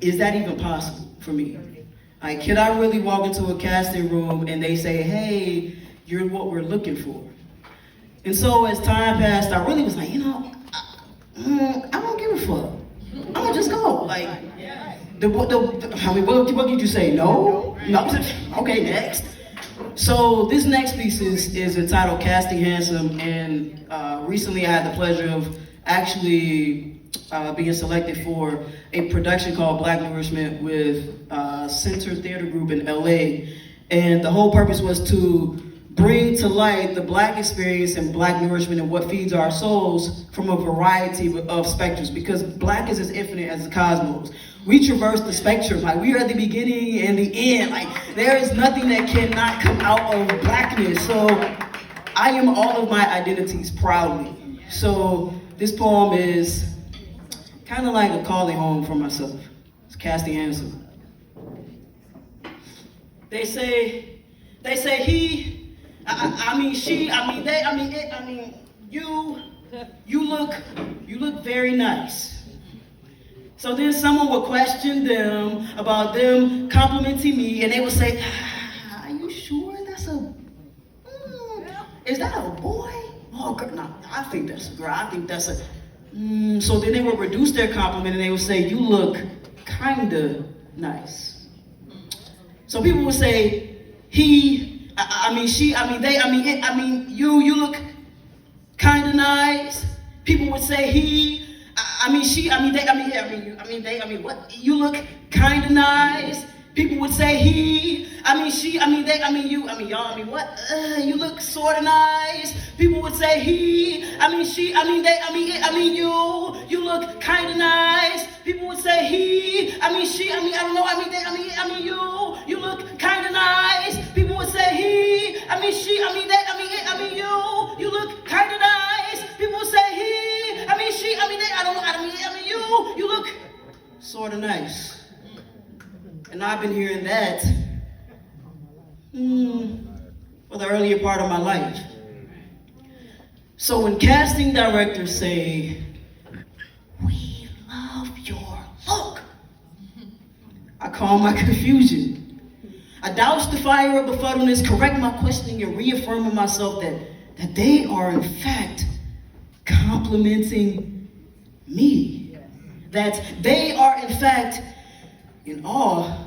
Is that even possible for me? Like, can I really walk into a casting room and they say, hey, you're what we're looking for? And so as time passed, I really was like, I don't give a fuck. I'm gonna just go. Like, what did you say? No? No? Okay, next. So this next piece is entitled Casting Handsome, and recently I had the pleasure of actually being selected for a production called Black Nourishment with Center Theater Group in LA. And the whole purpose was to bring to light the Black experience and Black nourishment and what feeds our souls from a variety of spectrums, because Black is as infinite as the cosmos. We traverse the spectrum, like we are at the beginning and the end. Like there is nothing that cannot come out of Blackness. So I am all of my identities proudly. So this poem is kind of like a calling home for myself. It's Casting Handsome. They say he, I mean she, I mean they, I mean it, I mean you look very nice. So then someone would question them about them complimenting me, and they would say, are you sure that's is that a boy? Oh, girl, no, I think that's a girl, I think that's a, So then they would reduce their compliment and they would say, you look kinda nice. So people would say, he, I mean she, I mean they, I mean it, I mean you look kinda nice. People would say he, I mean she, I mean they, I mean yeah, I mean you, I mean they, I mean what? You look kinda nice. People would say he, I mean she, I mean they, I mean you, I mean y'all, I mean what? You look sorta nice. People would say he, I mean she, I mean they, I mean it, I mean you look kinda nice. People would say he, I mean she, I mean I don't know, I mean they, I mean it, I mean you look kinda nice. People would say he, I mean she, I mean they, I mean it, I mean you look kinda nice. People would say he, I mean she, I mean they, I don't know, I mean you look sorta nice. And I've been hearing that for the earlier part of my life. So when casting directors say, we love your look, I calm my confusion. I douse the fire of befuddleness, correct my questioning, and reaffirming myself that they are in fact complimenting me. That they are in fact in awe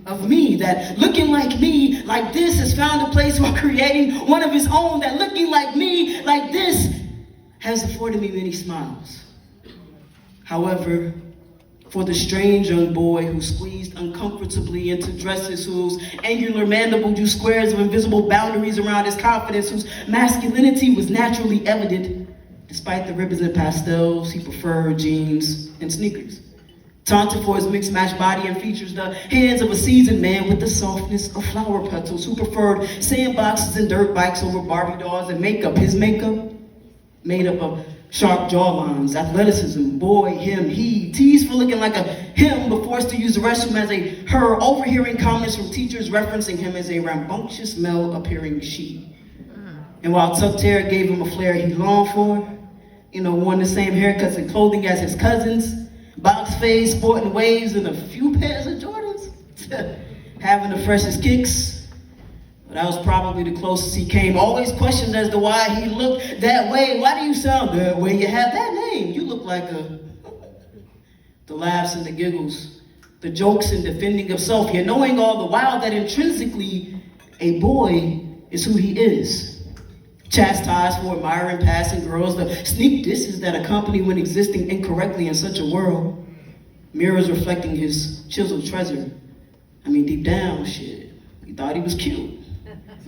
of me, that looking like me, like this, has found a place while creating one of his own, that looking like me, like this, has afforded me many smiles. However, for the strange young boy who squeezed uncomfortably into dresses, whose angular mandible drew squares of invisible boundaries around his confidence, whose masculinity was naturally evident, despite the ribbons and pastels, he preferred jeans and sneakers. Taunted for his mixed match body and features, the hands of a seasoned man with the softness of flower petals, who preferred sandboxes and dirt bikes over Barbie dolls and makeup. His makeup, made up of sharp jawlines, athleticism, boy, him, he, teased for looking like a him, but forced to use the restroom as a her, overhearing comments from teachers referencing him as a rambunctious male-appearing she. And while tucked hair gave him a flair he longed for, wore the same haircuts and clothing as his cousins, box fade, sporting waves, and a few pairs of Jordans, having the freshest kicks. But that was probably the closest he came. Always questioned as to why he looked that way. Why do you sound that way? You have that name. You look like a... The laughs and the giggles, the jokes and defending of self, yet knowing all the while that intrinsically a boy is who he is. Chastised for admiring passing girls, the sneak disses that accompany when existing incorrectly in such a world. Mirrors reflecting his chiseled treasure. I mean, deep down, shit, he thought he was cute,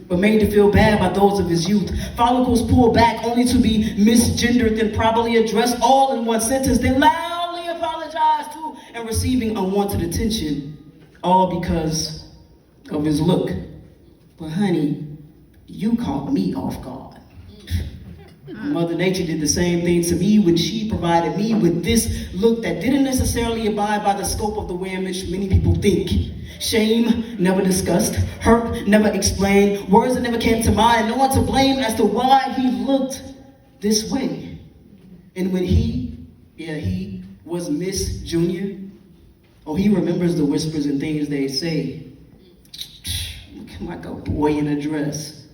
but made to feel bad by those of his youth. Follicles pulled back only to be misgendered, then probably addressed all in one sentence, then loudly apologized to and receiving unwanted attention, all because of his look. But honey, you caught me off guard. Mother Nature did the same thing to me when she provided me with this look that didn't necessarily abide by the scope of the way in which many people think. Shame never discussed, hurt never explained, words that never came to mind, no one to blame as to why he looked this way. And when he was Miss Junior, Oh, he remembers the whispers and things they say. Looking like a boy in a dress.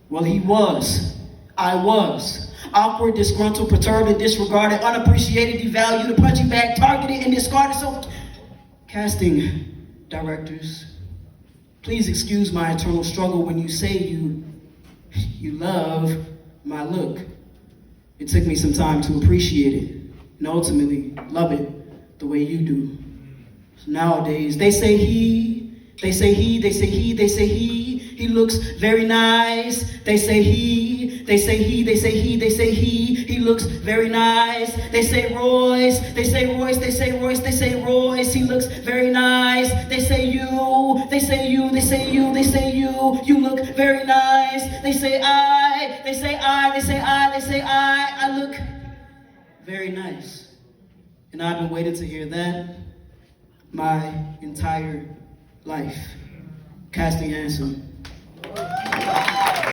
Well, he was. I was. Awkward, disgruntled, perturbed, and disregarded, unappreciated, devalued, a punching bag, targeted, and discarded. So, casting directors, please excuse my eternal struggle when you say you love my look. It took me some time to appreciate it and ultimately love it the way you do. Nowadays, they say he looks very nice. They say he looks very nice. They say Royce, he looks very nice. They say you look very nice. They say I look very nice. And I've been waiting to hear that my entire life. Casting handsome.